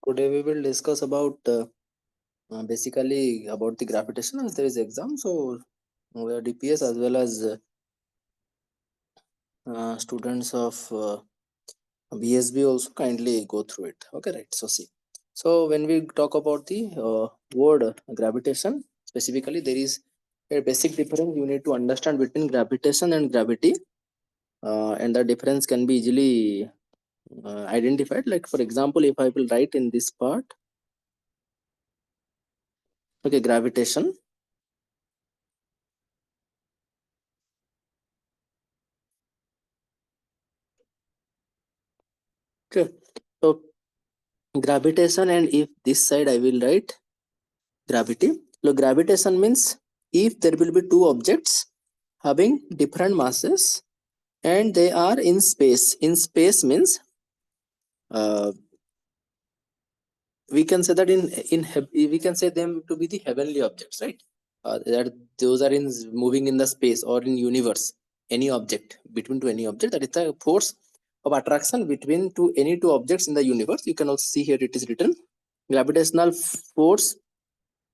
Today we will discuss about basically about the gravitation as there is exam. So DPS as well as students of BSB also kindly go through it. Okay, right. So see. So when we talk about the word gravitation, specifically there is a basic difference you need to understand between gravitation and gravity, and the difference can be easily identified. Like for example, if I will write in this part, okay, gravitation. Okay, so gravitation, and if this side I will write gravity. So gravitation means if there will be two objects having different masses and they are in space. In space means uh, we can say that we can say them to be the heavenly objects, right? That those are in moving in the space or in universe. Any object between to any object, that is the force of attraction between to any two objects in the universe. You can also see here it is written gravitational force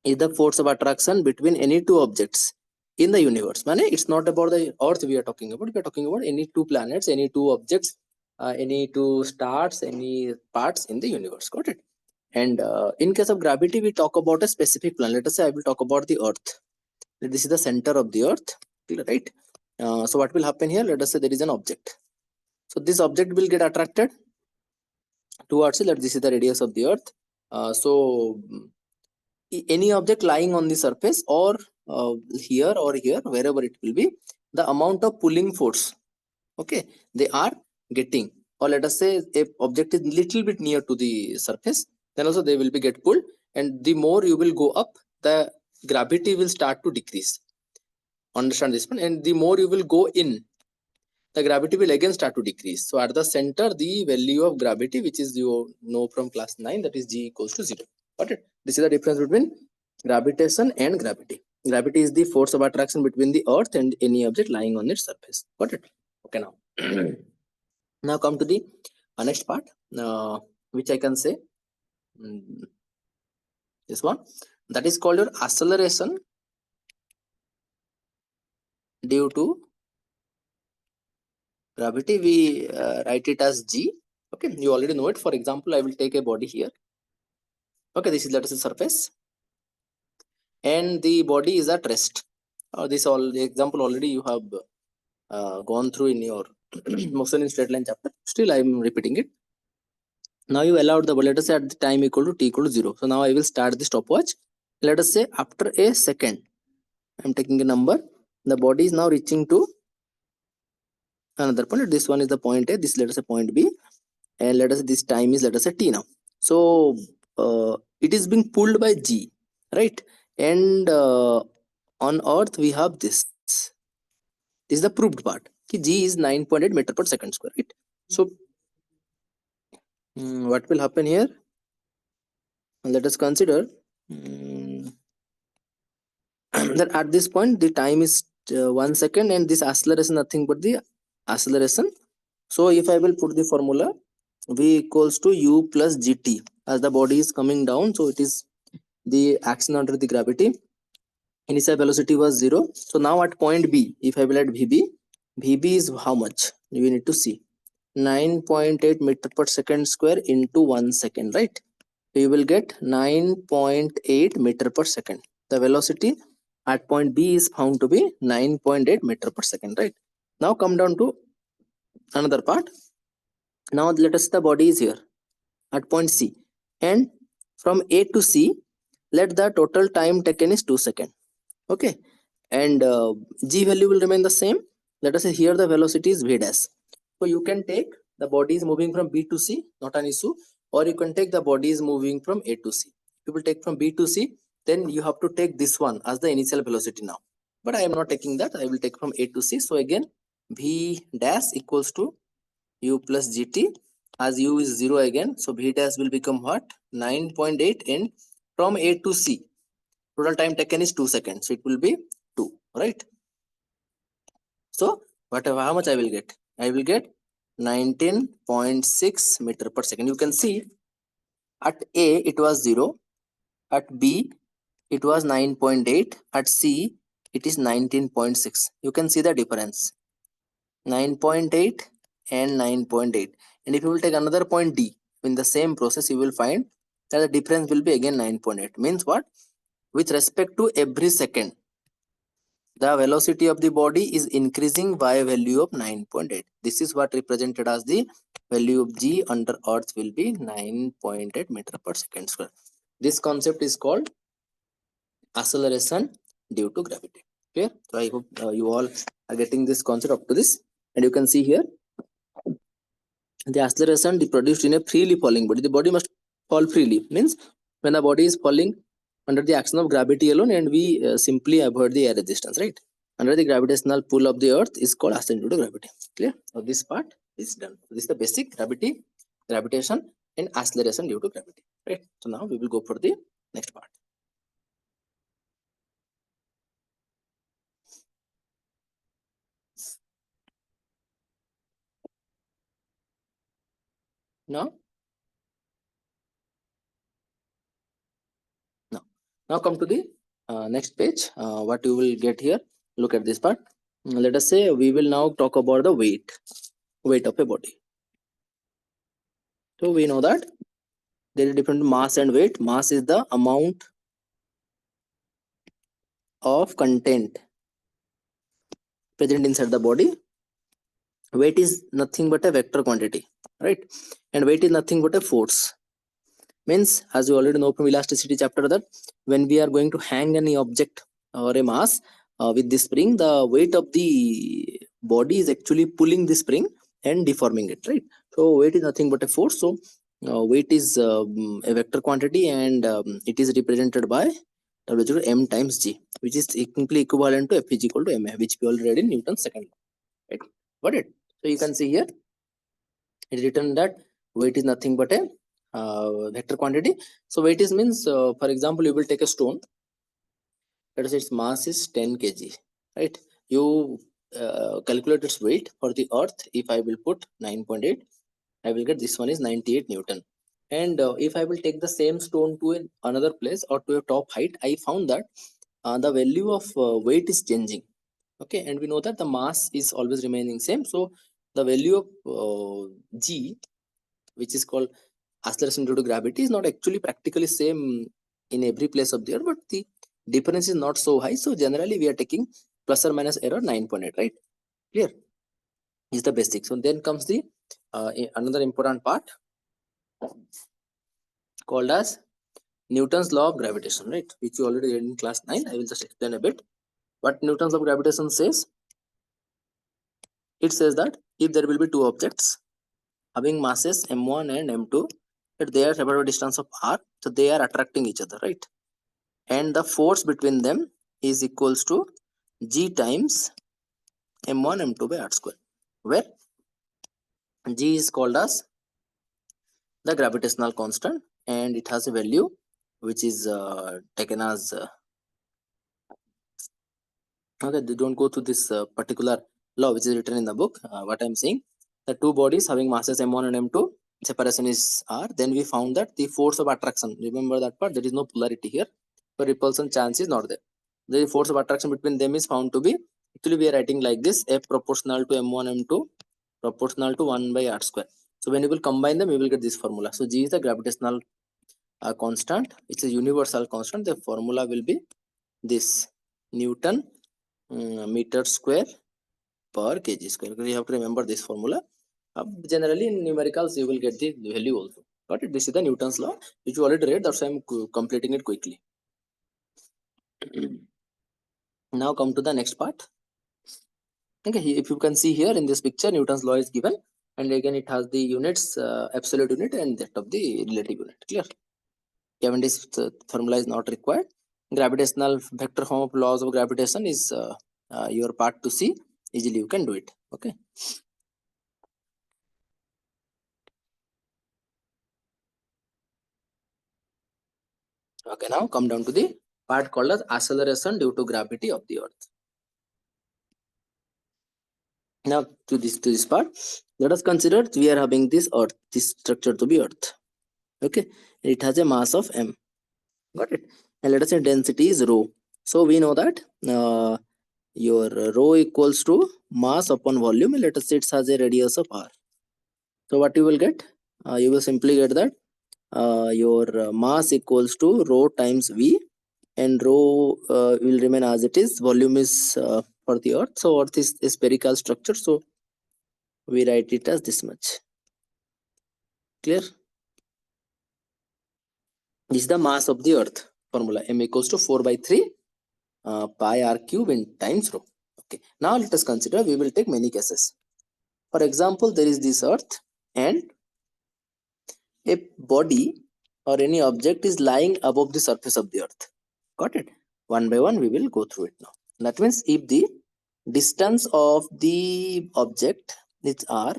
is the force of attraction between any two objects in the universe. Mane, it's not about the earth we are talking about. We are talking about any two planets, any two objects, any two stars, any parts in the universe. Got it? And in case of gravity, we talk about a specific planet. Let us say I will talk about the earth. This is the center of the earth, right? So what will happen here? Let us say there is an object. So this object will get attracted towards it. This is the radius of the earth. So any object lying on the surface or here or here, wherever it will be, the amount of pulling force, okay, they are getting, or let us say a object is little bit near to the surface, then also they will be get pulled, and the more you will go up, the gravity will start to decrease. Understand this one? And the more you will go in, the gravity will again start to decrease. So at the center, the value of gravity, which is you know from class 9, that is G equals to 0. Got it? This is the difference between gravitation and gravity. Gravity is the force of attraction between the earth and any object lying on its surface. Got it? Okay, now. Now come to the next part, which I can say this one, that is called your acceleration due to gravity. We write it as G. Okay, you already know it. For example, I will take a body here. Okay, this is, let us say, surface, and the body is at rest. This all the example already you have gone through in your motion in straight line chapter. Still I am repeating it. Now you allowed the, let us say at the time equal to t equal to 0. So now I will start the stopwatch. Let us say after a second, I am taking a number. The body is now reaching to another point. This one is the point A. This, let us say, point B, and let us say this time is, let us say, t now. So it is being pulled by G, right? And on Earth we have this. This is the proved part. G is 9.8 meter per second square, right? So what will happen here? Let us consider that at this point the time is 1 second, and this acceleration nothing but the acceleration. So if I will put the formula, v equals to u plus gt, as the body is coming down, so it is the action under the gravity. Initial velocity was 0. So now at point B, if I will add VB is how much? We need to see 9.8 meter per second square into 1 second, right? So you will get 9.8 meter per second. The velocity at point B is found to be 9.8 meter per second, right? Now come down to another part. Now let us say the body is here at point C, and from A to C, let the total time taken is 2 seconds. Okay, and G value will remain the same. Let us say here the velocity is V dash. So you can take the body is moving from B to C, not an issue, or you can take the body is moving from A to C. You will take from B to C, then you have to take this one as the initial velocity now. But I am not taking that. I will take from A to C. So again, V dash equals to U plus GT, as U is 0 again. So V dash will become what? 9.8, and from A to C, total time taken is 2 seconds. So it will be 2, right? So whatever, how much I will get? I will get 19.6 meter per second. You can see At A, it was 0. At B, it was 9.8. At C, it is 19.6. You can see the difference. 9.8 and 9.8. And if you will take another point D, in the same process, you will find that the difference will be again 9.8. Means what? With respect to every second, the velocity of the body is increasing by a value of 9.8. This is what represented as the value of G under Earth will be 9.8 meter per second square. This concept is called acceleration due to gravity. Okay, so I hope you all are getting this concept up to this. And you can see here the acceleration produced in a freely falling body. The body must fall freely. Means when the body is falling under the action of gravity alone, and we simply avoid the air resistance, right? Under the gravitational pull of the earth is called acceleration due to gravity. Clear? So this part is done. This is the basic gravity, gravitation, and acceleration due to gravity. Right? So now we will go for the next part. Now Now come to the next page. What you will get here, look at this part. Let us say we will now talk about the weight of a body. So we know that there is different mass and weight. Mass is the amount of content present inside the body. Weight is nothing but a vector quantity, right? And weight is nothing but a force. Means, as you already know from elasticity chapter, that when we are going to hang any object or a mass with this spring, the weight of the body is actually pulling the spring and deforming it, right? So weight is nothing but a force. So weight is a vector quantity, and it is represented by W equal to m times g, which is simply equivalent to F is equal to ma, which we already read in Newton's second law, right? Got it? So you can see here it is written that weight is nothing but a vector quantity. So weight is means, for example, you will take a stone. Let us say its mass is 10 kg, right? You calculate its weight for the earth. If I will put 9.8, I will get this one is 98 Newton. And if I will take the same stone to another place or to a top height, I found that the value of weight is changing. Okay, and we know that the mass is always remaining same. So the value of G, which is called acceleration due to gravity, is not actually practically same in every place of the earth, but the difference is not so high. So generally we are taking plus or minus error 9.8, right? Clear? Is the basic. So then comes the another important part called as Newton's law of gravitation, right? Which you already read in class 9. I will just explain a bit. What Newton's law of gravitation says, it says that if there will be two objects having masses m1 and m2, that they are separate distance of r, so they are attracting each other, right? And the force between them is equals to g times m1 m2 by r square, where g is called as the gravitational constant, and it has a value which is taken as okay, they don't go to this particular law which is written in the book. What I'm saying, the two bodies having masses m1 and m2, separation is r. Then we found that the force of attraction, remember that part, there is no polarity here, so repulsion chance is not there. The force of attraction between them is found to be, actually we are writing like this, F proportional to m1 m2 proportional to 1 by r square. So when you will combine them, you will get this formula. So G is the gravitational constant. It's a universal constant. The formula will be this Newton meter square per kg square. You have to remember this formula. Generally in numericals you will get the value also. Got it? This is the Newton's law, which you already read. That's why I'm completing it quickly. Now come to the next part. Okay, if you can see here in this picture, Newton's law is given, and again it has the units, absolute unit and that of the relative unit. Clear? Cavendish formula is not required. Gravitational vector form of laws of gravitation is your part to see. Easily you can do it. Okay. Okay, now come down to the part called as acceleration due to gravity of the earth. Now to this part, let us consider we are having this earth, this structure to be earth. Okay, it has a mass of m. Got it? And let us say density is rho. So we know that your rho equals to mass upon volume. Let us say it has a radius of r. So what you will get? You will simply get that your mass equals to rho times v, and rho will remain as it is. Volume is for the earth. So earth is a spherical structure. So we write it as this much. Clear? This is the mass of the earth formula. M equals to 4 by 3 pi r cube in times rho. Okay. Now let us consider, we will take many cases. For example, there is this earth and a body or any object is lying above the surface of the earth. Got it? One by one we will go through it now. That means if the distance of the object is r,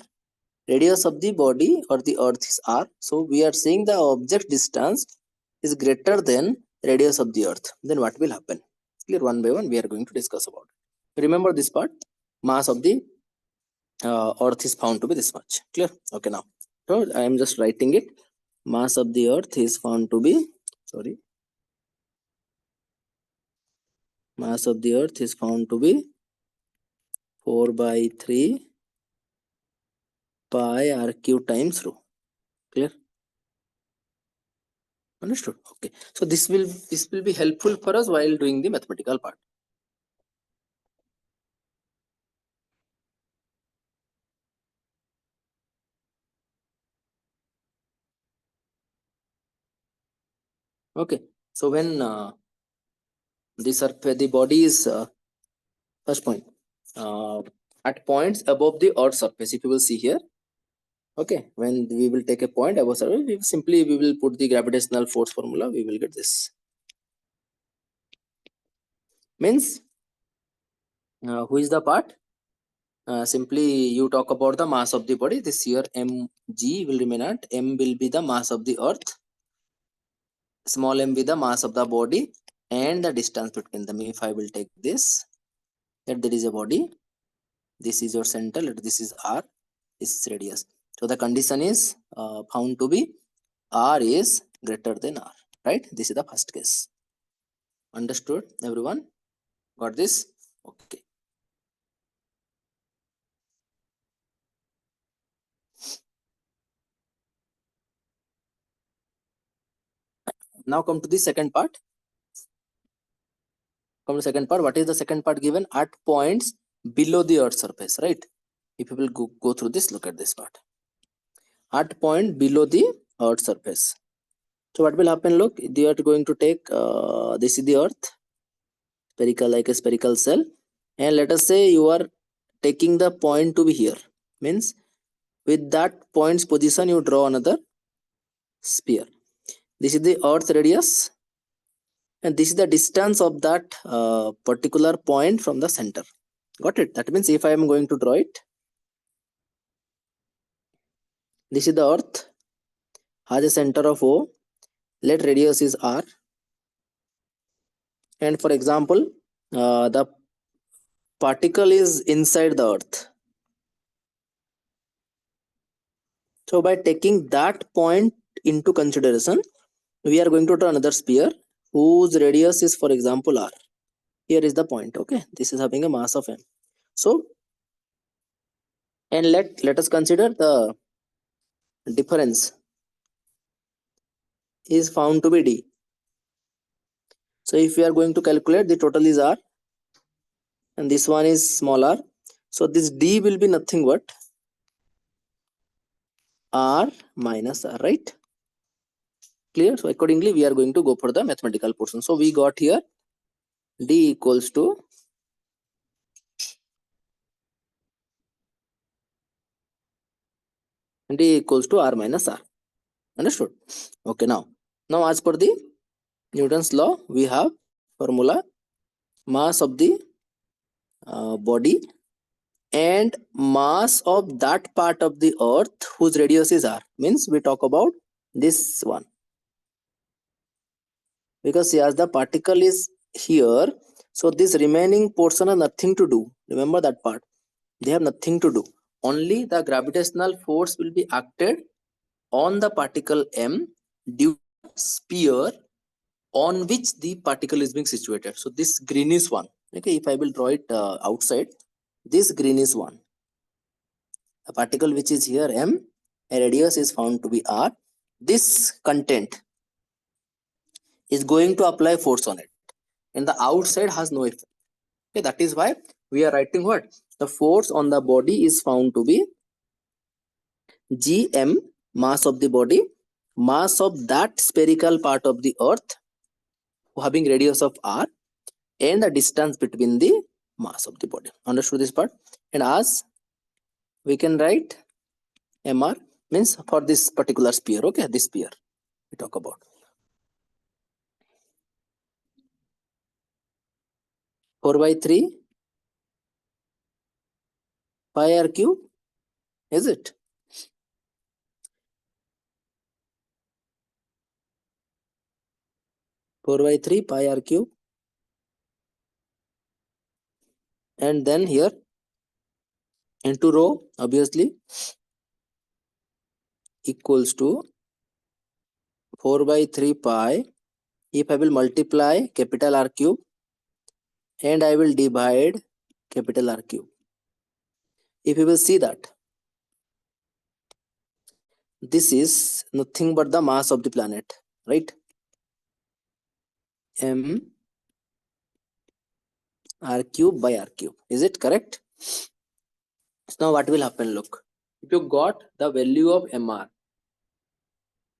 radius of the body or the earth is r, so we are saying the object distance is greater than radius of the earth, then what will happen? Clear? One by one we are going to discuss about it. Remember this part, mass of the earth is found to be this much. Clear? Okay, now so I am just writing it. Mass of the earth is found to be, sorry, mass of the earth is found to be 4 by 3 pi r cube times rho. Clear? Understood? Okay, so this will be helpful for us while doing the mathematical part. Okay, so when the body is first point at points above the earth surface, if you will see here, okay, when we will take a point above surface, we will put the gravitational force formula, we will get this. Means who is the part? Simply you talk about the mass of the body. This here mg will remain at, m will be the mass of the earth, small m be the mass of the body, and the distance between them. If I will take this, that there is a body, this is your center, this is r, this is radius. So the condition is found to be r is greater than r, right? This is the first case. Understood, everyone? Got this? Okay. Now come to the second part. Come to the second part. What is the second part given? At points below the earth's surface, right? If you will go through this, look at this part. At point below the earth's surface. So what will happen? Look, they are going to take this is the earth, spherical, like a spherical cell, and let us say you are taking the point to be here. Means with that point's position, you draw another sphere. This is the earth radius, and this is the distance of that particular point from the center. Got it? That means if I am going to draw it, this is the earth, has a center of O, let radius is r, and for example the particle is inside the earth. So by taking that point into consideration, we are going to draw another sphere whose radius is, for example, r. Here is the point. Okay, this is having a mass of m. So, and let us consider the difference is found to be d. So if we are going to calculate, the total is r, and this one is small r. So this d will be nothing but r minus r, right? Clear? So accordingly, we are going to go for the mathematical portion. So we got here d equals to r minus r. Understood? Okay, now as per the Newton's law, we have formula mass of the body and mass of that part of the earth whose radius is r. Means we talk about this one, because as the particle is here, so this remaining portion has nothing to do. Remember that part, they have nothing to do. Only the gravitational force will be acted on the particle m, due to sphere on which the particle is being situated. So this greenish one, okay, if I will draw it outside, this greenish one, a particle which is here m, a radius is found to be r. This content is going to apply force on it, and the outside has no effect. Okay, that is why we are writing what? The force on the body is found to be gm, mass of the body, mass of that spherical part of the earth having radius of r, and the distance between the mass of the body. Understood this part? And as we can write mr means for this particular sphere, okay, this sphere we talk about 4 by 3 pi r cube, is it? 4 by 3 pi r cube, and then here into rho obviously equals to 4 by 3 pi. If I will multiply capital R cube and I will divide capital R cube, if you will see that this is nothing but the mass of the planet, right? M R cube by R cube, is it correct? So now what will happen? Look, if you got the value of mr,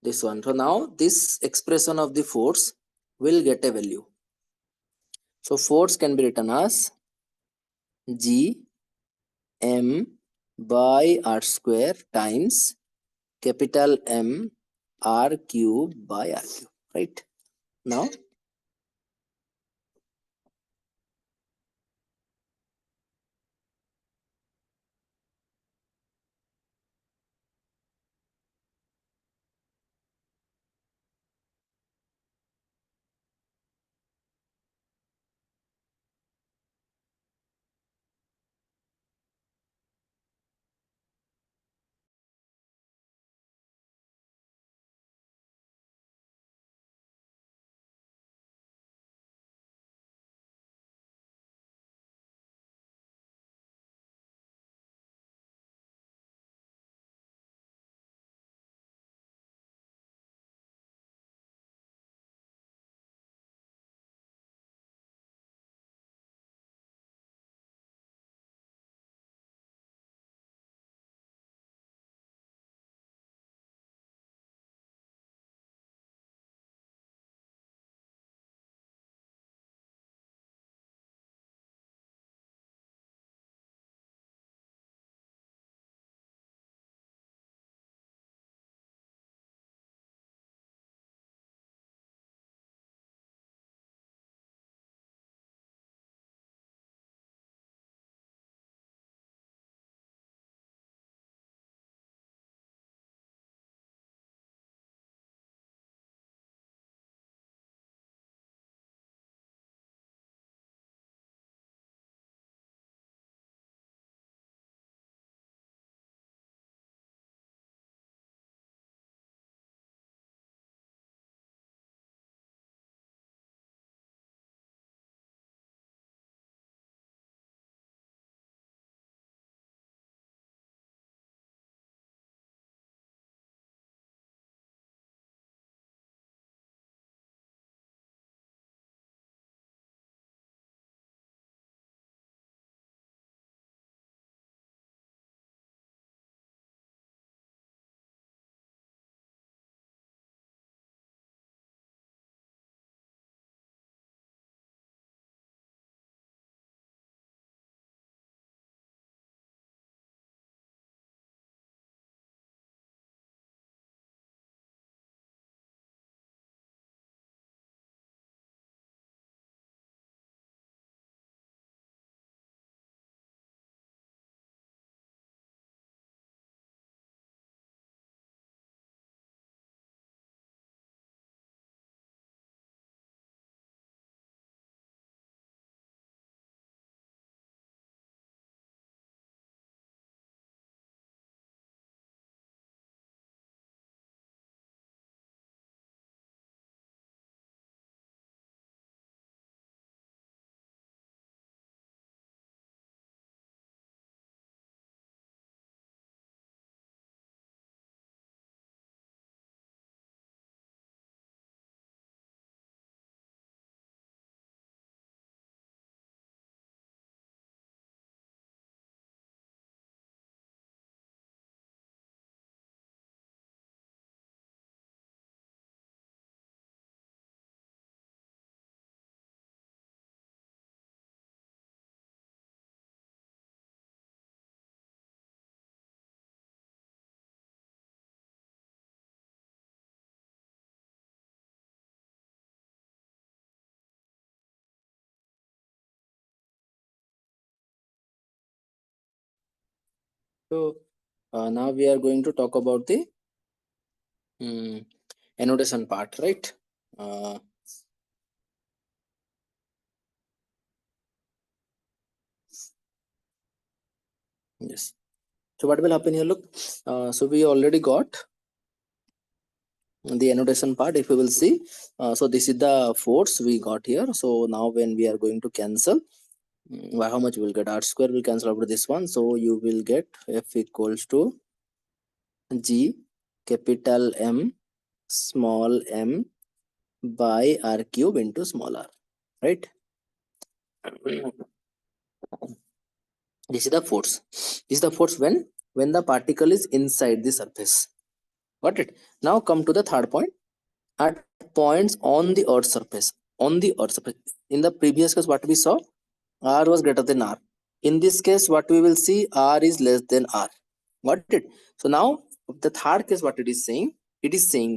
this one, so now this expression of the force will get a value. So force can be written as g m by r square times capital M r cube by r cube, right? Now So now we are going to talk about the annotation part, right? Yes. So what will happen here? Look, so we already got the annotation part. If you will see, so this is the force we got here. So now when we are going to cancel, how much will get? R square will cancel out with this one. So you will get F equals to G capital M small m by R cube into small r, right? This is the force. This is the force when the particle is inside the surface. Got it? Now come to the third point. At points on the earth surface. On the earth surface. In the previous case, what we saw, R was greater than R. In this case, what we will see, R is less than R. Got it? So now the third case, what it is saying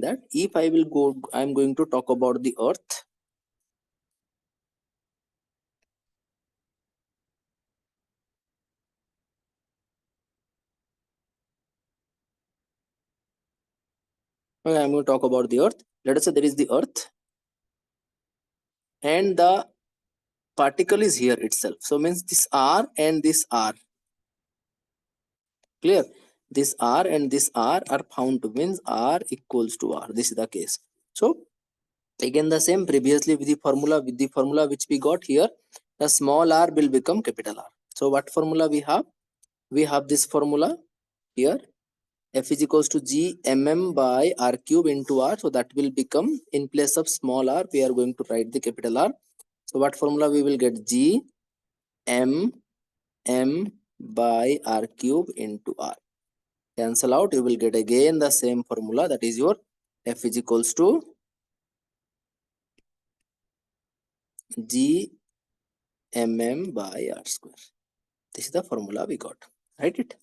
that if I will go, I'm going to talk about the earth. Okay, I'm going to talk about the earth. Let us say there is the earth and the particle is here itself. So means this R and this R. Clear? This R and this R are found to means R equals to R. This is the case. So again the same previously with the formula which we got here, the small r will become capital R. So what formula we have? We have this formula here. F is equals to G mm by R cube into R. So that will become, in place of small r, we are going to write the capital R. So what formula we will get? G m by R cube into R. Cancel out, you will get again the same formula, that is your F is equals to G mm by R square. This is the formula we got. Write it.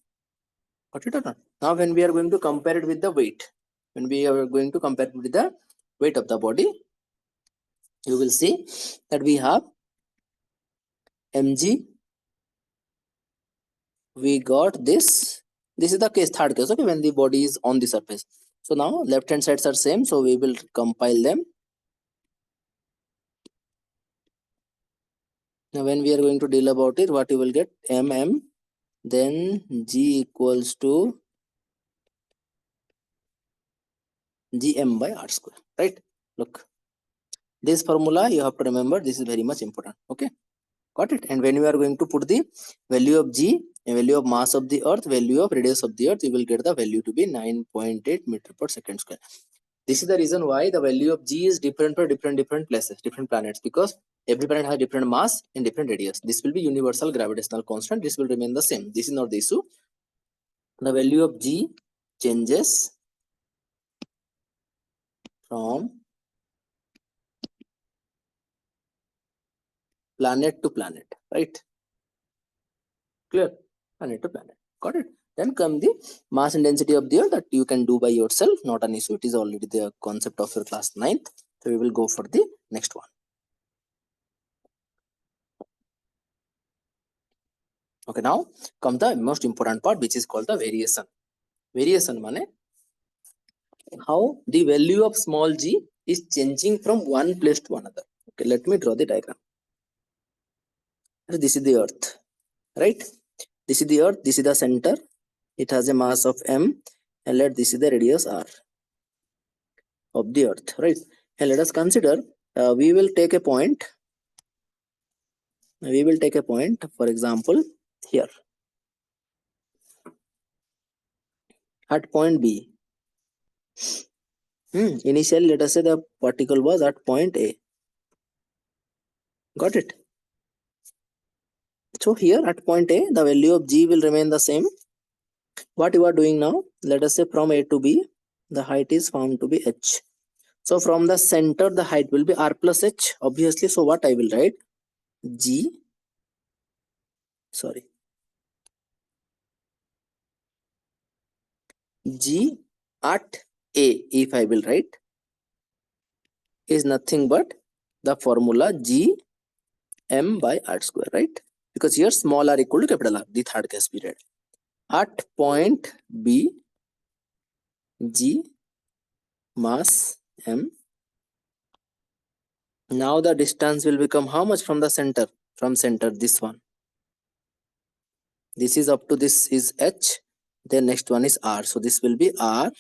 Got it or not? Now when we are going to compare it with the weight, when we are going to compare it with the weight of the body, you will see that we have mg. We got this. This is the case, third case, okay, when the body is on the surface. So now left hand sides are same, so we will compile them. Now when we are going to deal about it, what you will get? mm, then g equals to gm by r square, right? Look, this formula you have to remember. This is very much important. Okay, got it? And when you are going to put the value of g, a value of mass of the earth, value of radius of the earth, you will get the value to be 9.8 meter per second square. This is the reason why the value of g is different for different places, different planets, because every planet has different mass and different radius. This will be universal gravitational constant. This will remain the same. This is not the issue. The value of g changes from planet to planet, right? Clear? Planet to planet. Got it? Then come the mass and density of the earth, that you can do by yourself, not an issue. It is already the concept of your class 9th. So we will go for the next one. Okay, now come the most important part, which is called the variation. Variation means how the value of small g is changing from one place to another. Okay, let me draw the diagram. This is the earth, right? This is the earth, this is the center. It has a mass of m, and this is the radius r of the earth, right? And let us consider, we will take a point. We will take a point, for example, here at point B. Initially, let us say the particle was at point A. Got it? So here at point A, the value of g will remain the same. What you are doing now, let us say from A to B, the height is found to be h. So from the center, the height will be r plus h, obviously. So what I will write? G at A, if I will write, is nothing but the formula G m by r square, right? Because here small r equal to capital R, the third case period. at point B, G, mass M. Now the distance will become how much from the center? From center, this one. This is up to this is H. Then next one is R. So this will be R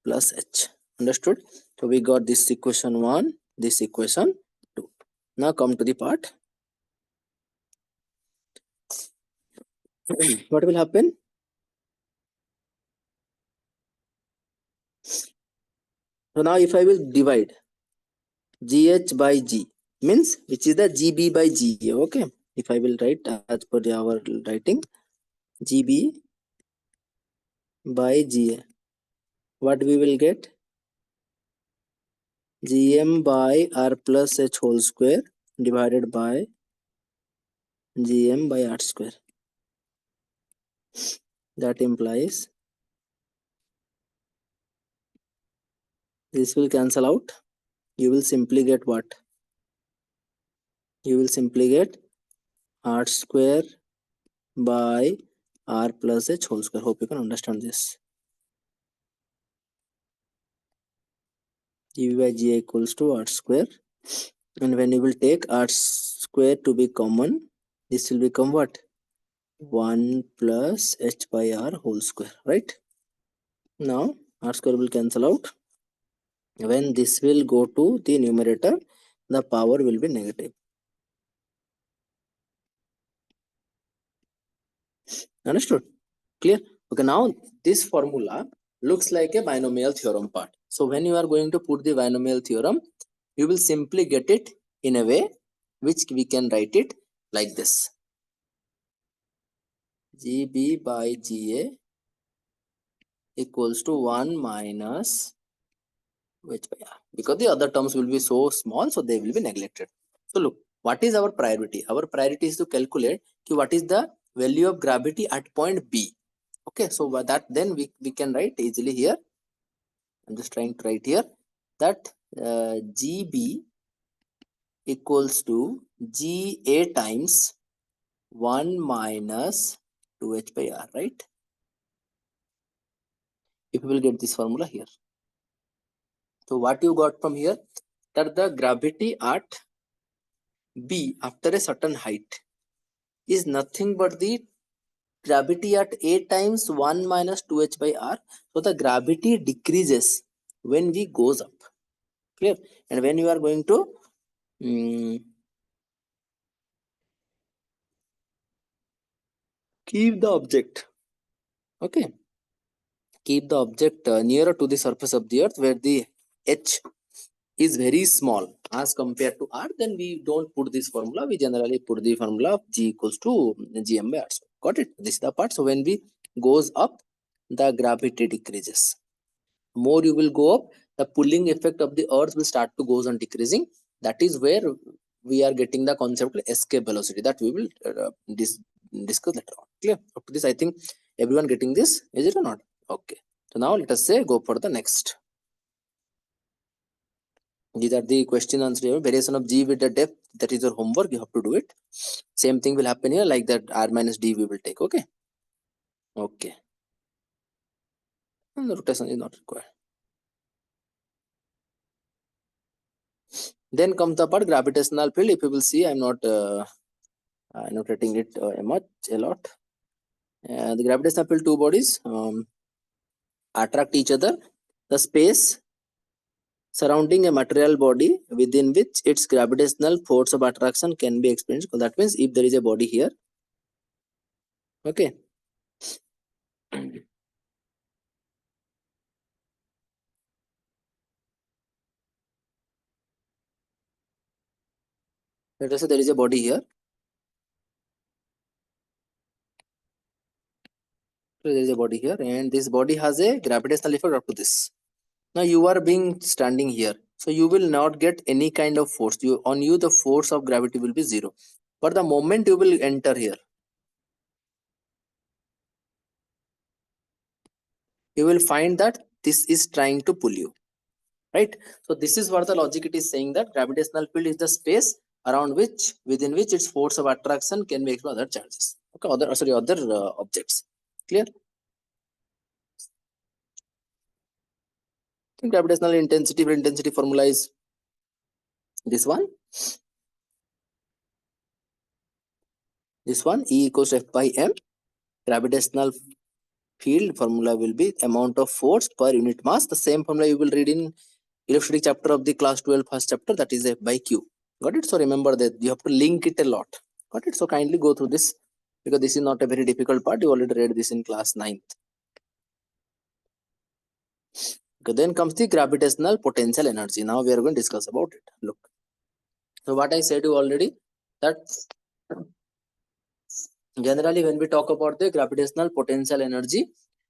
plus H. Understood? So we got this equation 1, this equation 2. Now come to the part. What will happen? So now if I will divide GH by G, means which is the GB by G. Okay. If I will write as per our writing, GB by GA, what we will get? GM by R plus H whole square divided by GM by R square. That implies this will cancel out. You will simply get what? You will simply get R square by R plus H whole square. Hope you can understand this. GB by GA equals to R square. And when you will take R square to be common, this will become what? 1 plus H by R whole square, right? Now R square will cancel out. When this will go to the numerator, the power will be negative. Understood? Clear? Okay, now this formula looks like a binomial theorem part. So when you are going to put the binomial theorem, you will simply get it in a way which we can write it like this. GB by GA equals to 1 minus H by R, because the other terms will be so small, so they will be neglected. So look, what is our priority? Our priority is to calculate what is the value of gravity at point B. Okay, so by that then we can write easily here. I'm just trying to write here that GB equals to GA times 1 minus 2H by R, right? If we will get this formula here. So what you got from here, that the gravity at B after a certain height is nothing but the gravity at A times 1 minus 2H by R. So the gravity decreases when we goes up. Clear? And when you are going to keep the object, okay, keep the object nearer to the surface of the earth where the H is very small as compared to R, then we don't put this formula. We generally put the formula of G equals to GM by R square. Got it? This is the part. So when we goes up, the gravity decreases. More you will go up, the pulling effect of the earth will start to goes on decreasing. That is where we are getting the concept of escape velocity that we will discuss later on. Clear? Up to this, I think everyone getting this, is it or not? Okay. So now let us say go for the next. These are the question answer. Variation of G with the depth, that is your homework, you have to do it. Same thing will happen here, like that R minus D we will take. Okay. Okay. And the rotation is not required. Then comes the part gravitational field. If you will see, I'm not annotating it a lot. The gravitational field, two bodies attract each other. The space surrounding a material body within which its gravitational force of attraction can be experienced. That means if there is a body here, okay, let us say there is a body here. So there is a body here, and this body has a gravitational effect up to this. Now you are being standing here, so you will not get any kind of force. On you the force of gravity will be 0. But the moment you will enter here, you will find that this is trying to pull you, right? So this is what the logic it is saying, that gravitational field is the space around which, within which its force of attraction can be experienced by other charges. Okay, other objects. Clear? Gravitational intensity formula is this one. This one, E equals to F by M. Gravitational field formula will be amount of force per unit mass. The same formula you will read in electrostatic chapter of the class 12 first chapter, that is F by Q. Got it? So remember that you have to link it a lot. Got it? So kindly go through this, because this is not a very difficult part. You already read this in class 9th. Okay, then comes the gravitational potential energy. Now we are going to discuss about it. Look. So what I said you already, that generally when we talk about the gravitational potential energy,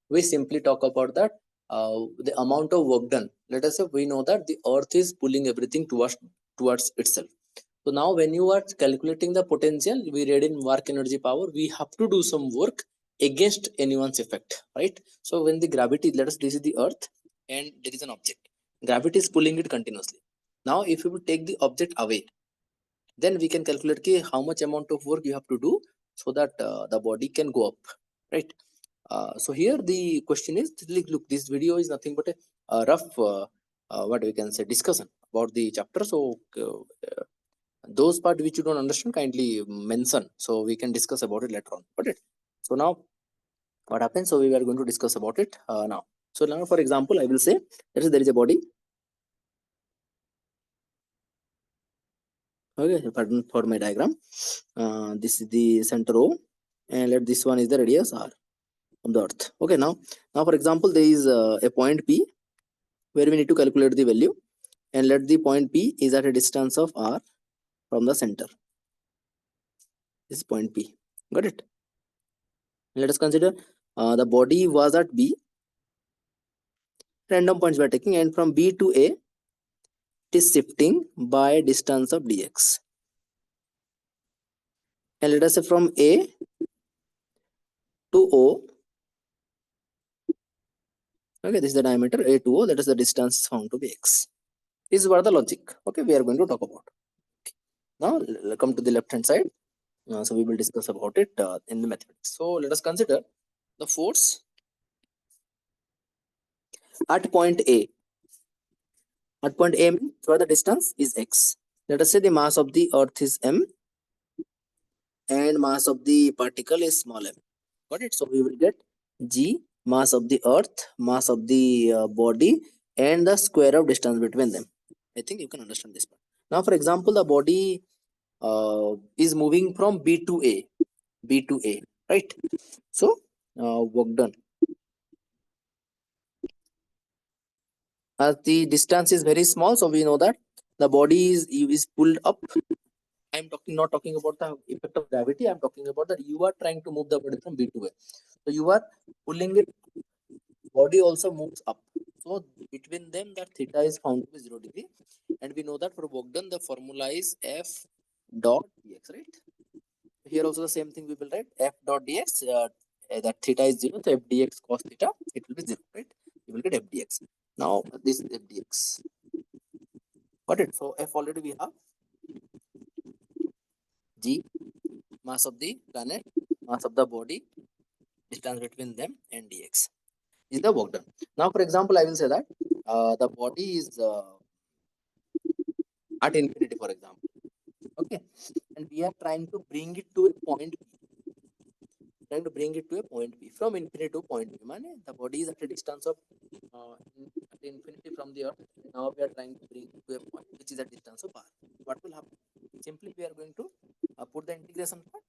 we simply talk about that the amount of work done. Let us say we know that the earth is pulling everything towards itself. So now when you are calculating the potential, we read in work energy power, we have to do some work against anyone's effect, right? So when the gravity, let us, this is the earth and there is an object. Gravity is pulling it continuously. Now if you would take the object away, then we can calculate how much amount of work you have to do so that the body can go up, right? So here the question is, look, this video is nothing but a rough what we can say discussion about the chapter. So those part which you don't understand, kindly mention so we can discuss about it later on. Got it? So now what happens, so we are going to discuss about it now. So now for example I will say there is a body. Okay, pardon for my diagram. This is the center O, and let this one is the radius R of the earth. Okay, now for example there is a point P where we need to calculate the value, and let the point P is at a distance of R from the center. This is point P. Got it? Let us consider the body was at B. Random points we are taking, and from B to A, it is shifting by distance of dx. And let us say from A to O. Okay, this is the diameter A to O. That is the distance found to be x. This is what the logic. Okay, we are going to talk about. Okay. Now come to the left hand side. So we will discuss about it in the mathematics. So let us consider the force at point A. At point A means where the distance is x. Let us say the mass of the earth is m and mass of the particle is small m. Got it? So we will get g, mass of the earth, mass of the body, and the square of distance between them. I think you can understand this part. Now for example, the body is moving from B to A, right? So work done. As the distance is very small, so we know that the body is pulled up. I'm not talking about the effect of gravity. I'm talking about that you are trying to move the body from B to A. So you are pulling it. Body also moves up. So between them, that theta is found to be 0 degree, and we know that for work done, the formula is F dot dx, right? Here also the same thing we will write F dot dx. That theta is 0, so F dx cos theta, it will be 0, right? You will get F dx. Now this is F dx. Got it? So F already we have. G, mass of the planet, mass of the body, distance between them, and dx is the work done. Now for example I will say that the body is at infinity, for example. Okay, and we are trying to bring it to a point B. Trying to bring it to a point B from infinity to point B. Mane, the body is at a distance of at infinity from the earth. Now we are trying to bring it to a point which is a distance of R. What will happen? Simply we are going to put the integration part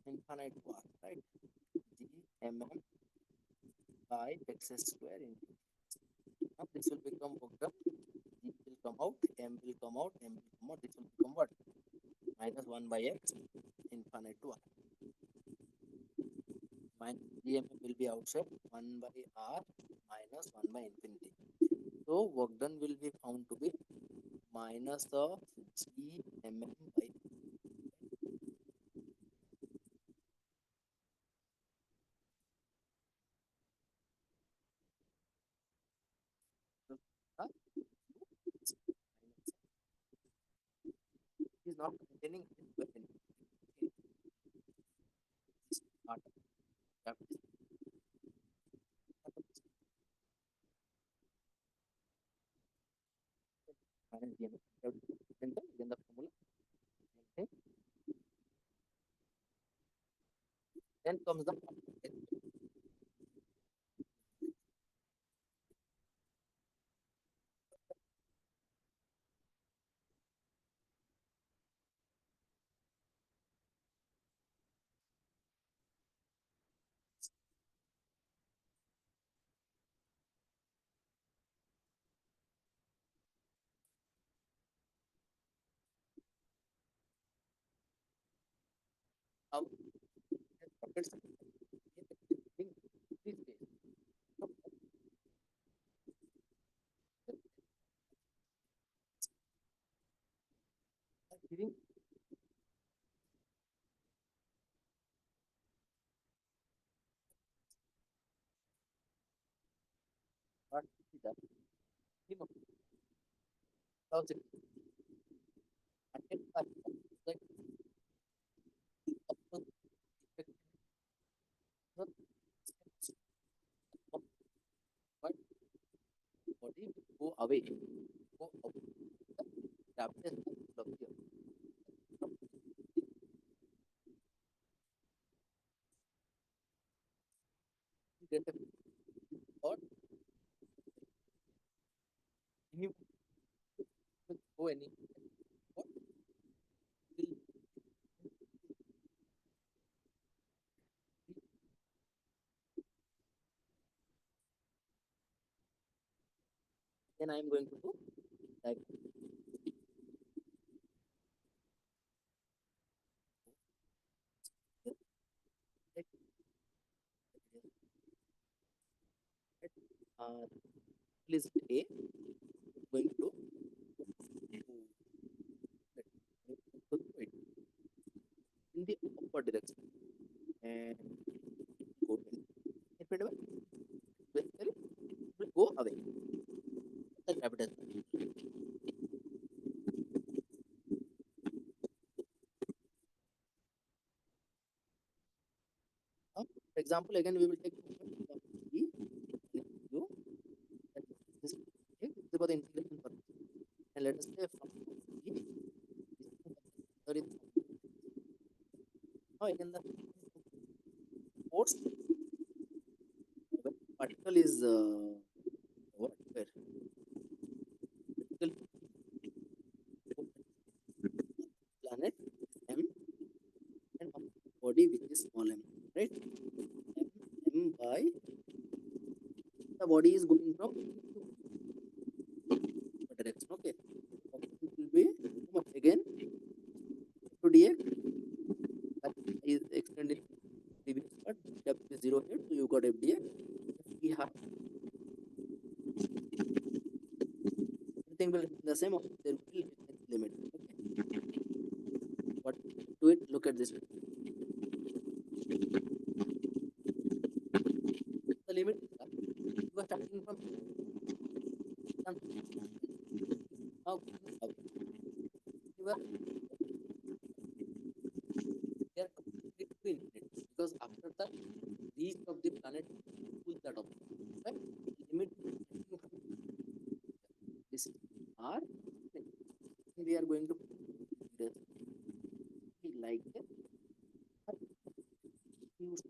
infinite to R, right? G mm by x square into. Now this will become work done. G will come out, m will come out, m will come out. This will become what? Minus 1 by x infinite to R. Minus gm will be outside 1 by R minus 1 by infinity. So work done will be found to be minus of g mm by. Is not containing part of that is minus dmx. Then the formula. Okay. Then comes the how rockets giving free space. So, giving what is the minimum thousand attempts are like upward effect not but body will go away, go away. The absence of here. You get a thought, you will go any what will be, then I am going to do like let, uh, list A going to put it in the upward direction and go to it basically will go away. The gravitational. For example, again we will take E and U. This is about the integration purpose. And let us say from E, sorry, now again the force when particle is what where particle planet M and body which is small m, right? M by the body is going from direction. Okay, it will be how much again to dx that is extended previous part w is 0 here, so you got f dx. We have everything will be the same. There will be limit. Okay, what do it? Look at this. The limit you are starting from now you are they are completely infinite because after the reach of the planet pull that up, right? Limit this r we are going to like that. Use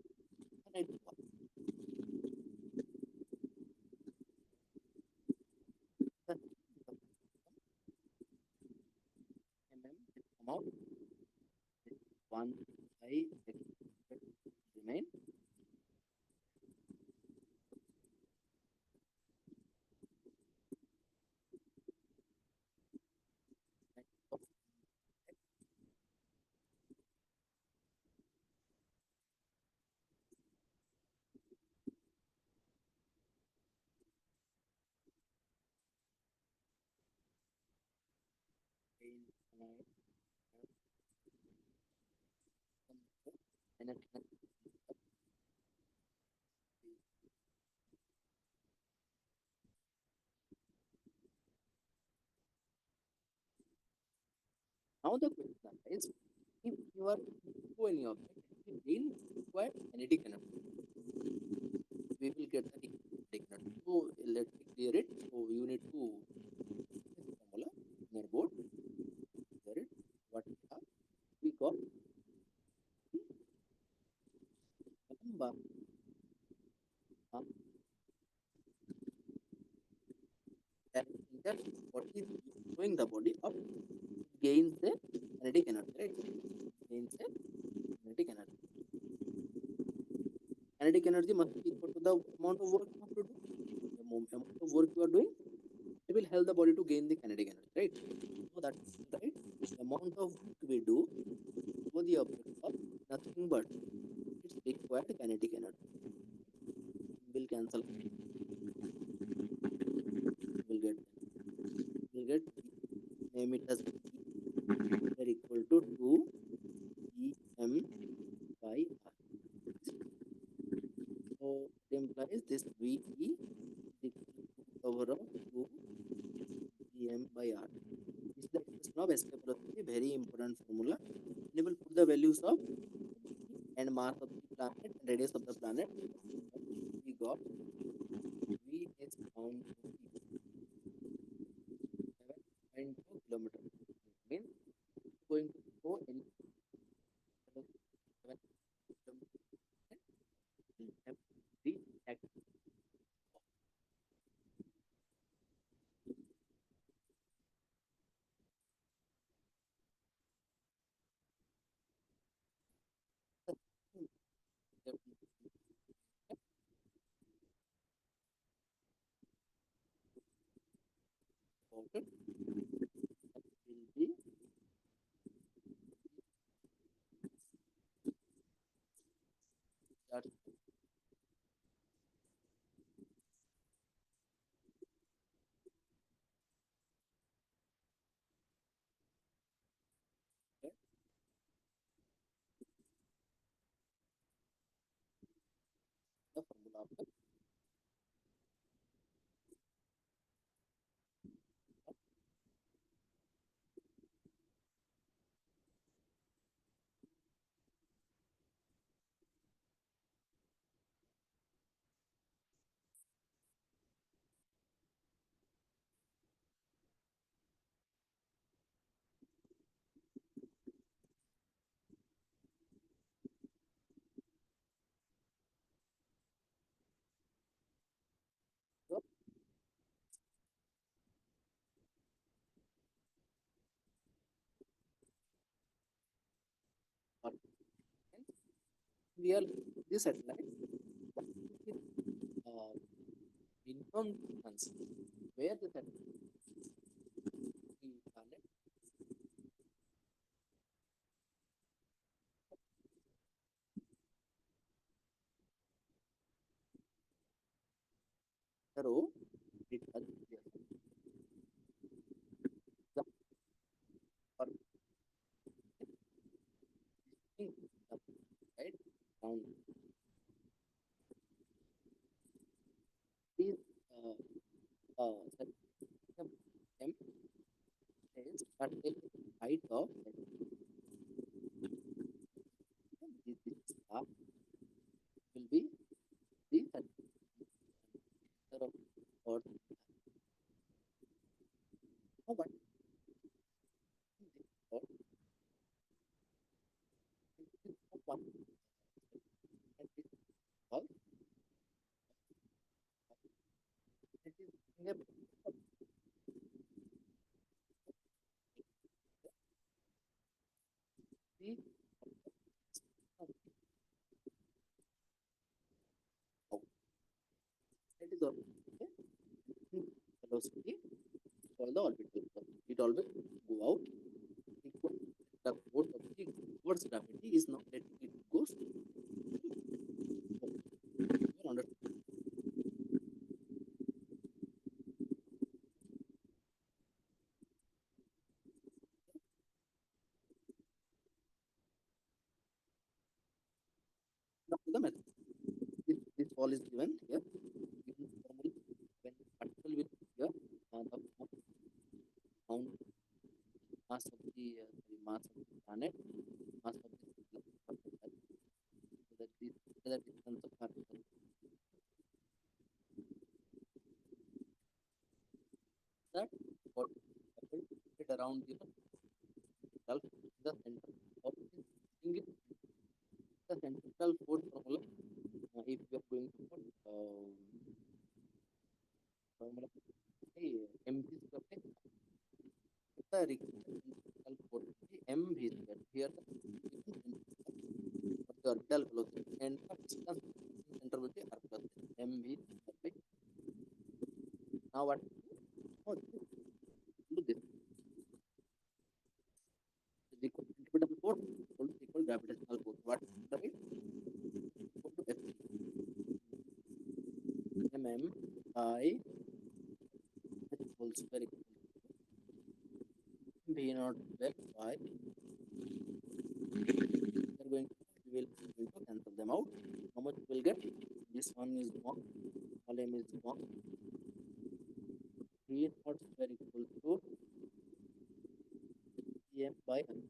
right come out one I remain and now the question is if you are going object gain required kinetic energy. We will get the kinetic energy. So let me clear it. So you need to this formula in your board. Clear it. What we have? We got number that what is showing the body of gains the kinetic energy, right? Gains the kinetic energy. Kinetic energy must be equal to the amount of work you have to do. The amount of work you are doing, it will help the body to gain the kinetic energy, right? So that's right. The amount of work we do for the object of nothing but its required kinetic energy. Will cancel. Will get name it as are equal to 2 em by r. So it implies this ve is equal to power of 2 em by r. This is the expression of escape velocity, very important formula. We will put the values of and mass of the planet and radius of the planet. We got v is found to be 7.2 kilometers. Means going to go in 7 kilometers and reach at the order will be that the formula of the order. We are this satellite uh, informed distance where the satellite the planet the row it has the orbiting right down these m is at the height of this star will be the center of Earth. Now, what is Earth? It is not one and it is all it is in a the out. It is always a velocity for the orbital. It always go out. Equal the force of the Earth's gravity is not letting it goes under the method. This all is given here. Given formula when particle will here the found mass of the sorry, mass of the planet, mass of the that what it around the self the center of this single the central force formula. If we are going to put formula say mv square by the central force mv square here the orbital velocity and the distance center will be r plus mv square by now what oh, do this is equal to centripetal force equal gravitational force what the right equal to f mm I h whole square equal to v naught square by we are going to cancel them out. How much we will get? This one is 1, column is 1, 3 naught square equal to m by m.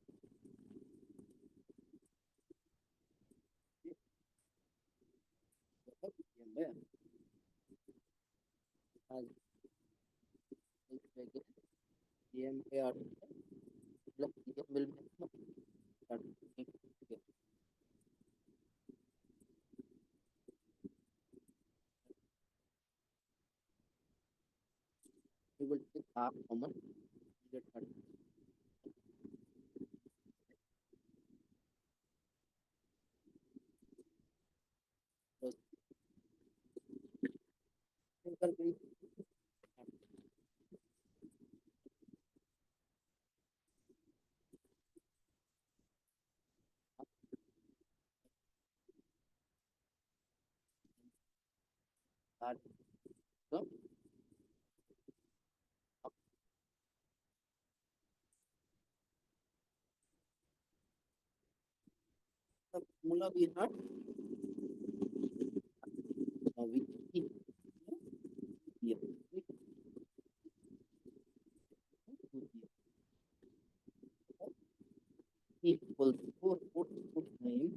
M by m. As m by r plus m will be we will take r common. Get r plus we are going to start the formula we had we keep here equal to 4.9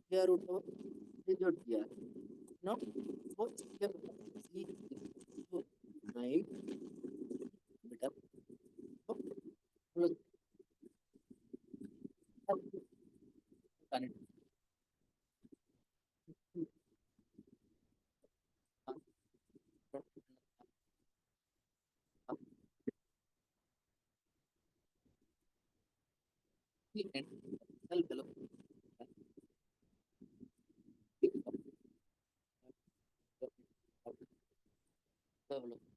here root of result here. Now what's here c equal to 9 beta plus connect and cell velocity